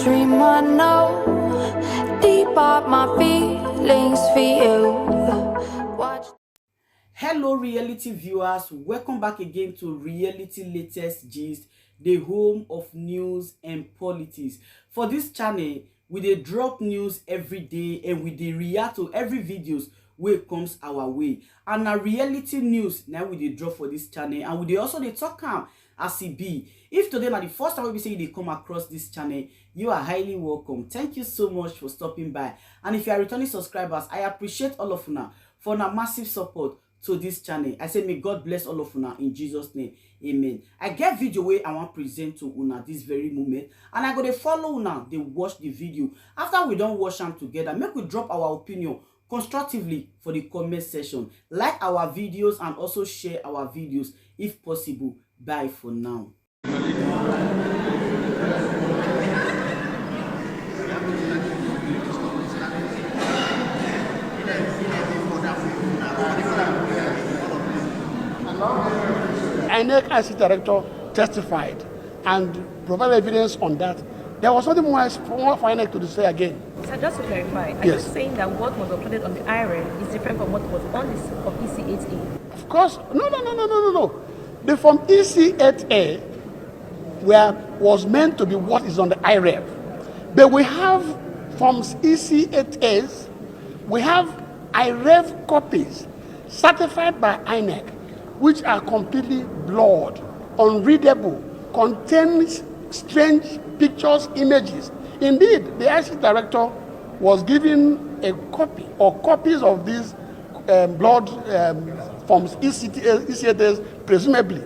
dream I know, deep up my feelings for you. Watch. Hello reality viewers, welcome back again to Reality Latest Gist, the home of news and politics. For this channel, we dey drop news every day and we dey react to every videos wey comes our way. And na reality news now we dey drop for this channel, and we dey also dey talk am as e be. If today na the first time we say you dey come across this channel, you are highly welcome. Thank you so much for stopping by. And if you are returning subscribers, I appreciate all of una for una massive support to this channel. I say may God bless all of una in Jesus name. Amen. I get video wey I want present to una this very moment, and I go dey follow una dey watch the video. After we don watch am together, make we drop our opinion constructively for the comment section. Like our videos and also share our videos if possible. Bye for now. INEC IC director testified and provided evidence on that. There was something more for INEC to say again. So just to clarify, are you saying that what was uploaded on the IREV is different from what was on the of EC8A? Of course, no. The form EC8A was meant to be what is on the IREV. But we have forms EC8As, we have IREV copies certified by INEC, which are completely blurred, unreadable, contains strange pictures, images. Indeed, the IC director was given a copy or copies of these blurred forms, EC8As, presumably,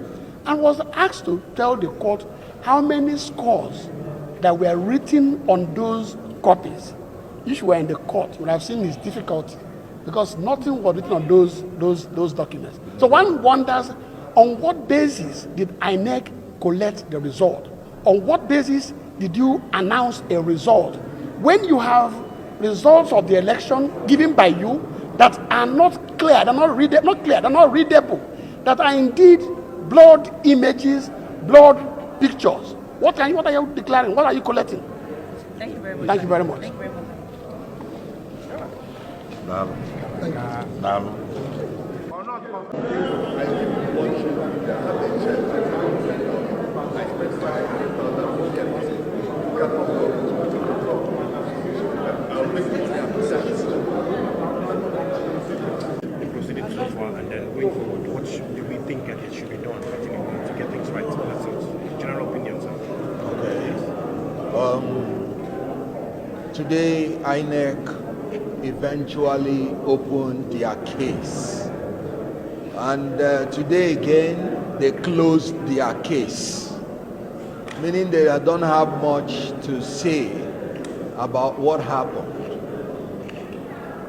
and was asked to tell the court how many scores that were written on those copies. If you were in the court, you would have seen his difficulty, because nothing was written on those documents. So one wonders, on what basis did INEC collect the result? On what basis did you announce a result when you have results of the election given by you that are not clear, they're not readable, that are indeed blurred images, blurred pictures? What are you declaring? What are you collecting? Thank you very much. Thank you very much. Thank you very much. Proceeded so far, and then going forward, what do we think that it should be done to get things right? That's it. General opinions. Okay. Today, INEC eventually opened their case, and today again they closed their case, meaning they don't have much to say about what happened.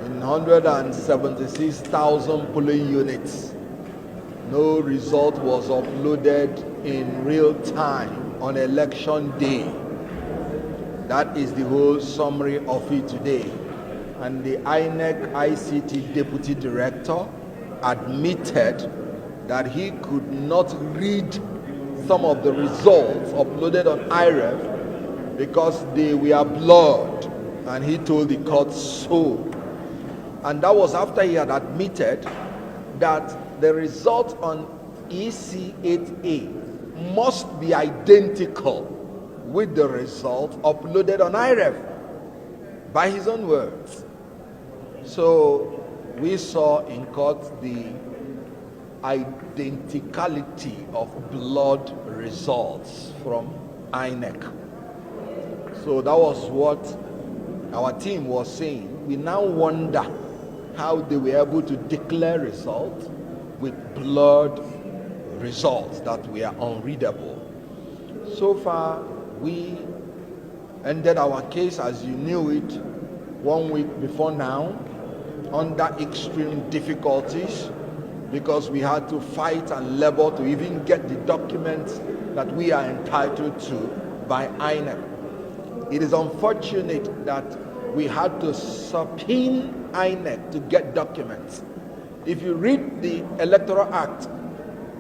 In 176,000 polling units, no result was uploaded in real time on election day. That is the whole summary of it today. And the INEC ICT Deputy Director admitted that he could not read some of the results uploaded on IREV because they were blurred, and he told the court so. And that was after he had admitted that the result on EC8A must be identical with the result uploaded on IREV, by his own words. So we saw in court the identicality of blood results from INEC. So that was what our team was saying. We now wonder how they were able to declare results with blurred results that were unreadable. So far, we ended our case, as you knew it, 1 week before now, under extreme difficulties, because we had to fight and labor to even get the documents that we are entitled to by INEC. It is unfortunate that we had to subpoena INEC to get documents. If you read the Electoral Act,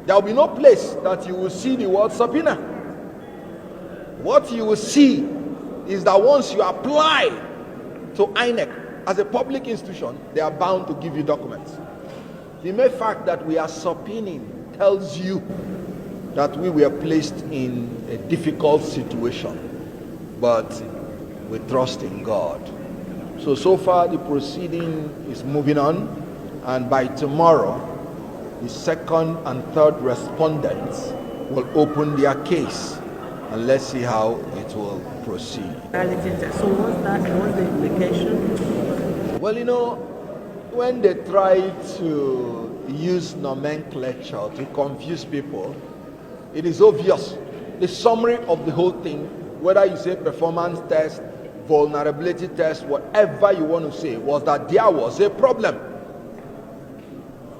there will be no place that you will see the word subpoena. What you will see is that once you apply to INEC as a public institution, they are bound to give you documents. The mere fact that we are subpoenaing tells you that we were placed in a difficult situation, but we trust in God. So far the proceeding is moving on, and by tomorrow, the second and third respondents will open their case, and let's see how it will proceed. So what's the implication? Well, you know, when they try to use nomenclature to confuse people, it is obvious. The summary of the whole thing, whether you say performance test, vulnerability test, whatever you want to say, was that there was a problem.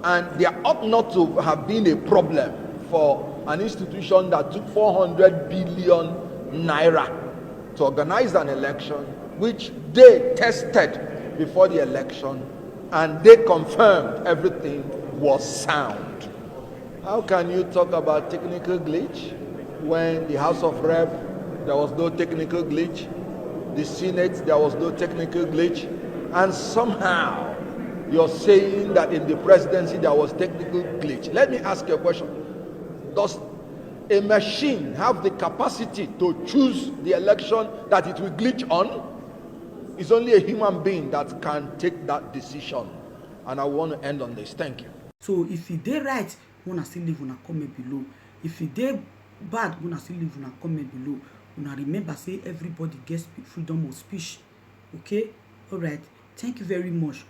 And there ought not to have been a problem for an institution that took 400 billion naira to organize an election, which they tested before the election, and they confirmed everything was sound. How can you talk about technical glitch when the House of Rep, there was no technical glitch, the Senate, there was no technical glitch, and somehow you're saying that in the presidency there was technical glitch? Let me ask you a question. Does a machine have the capacity to choose the election that it will glitch on? It's only a human being that can take that decision. And I want to end on this. Thank you. So if you did right, wanna still leave una comment below. If you did bad, wanna still leave una comment below. Una remember, say everybody gets freedom of speech. Okay? All right. Thank you very much.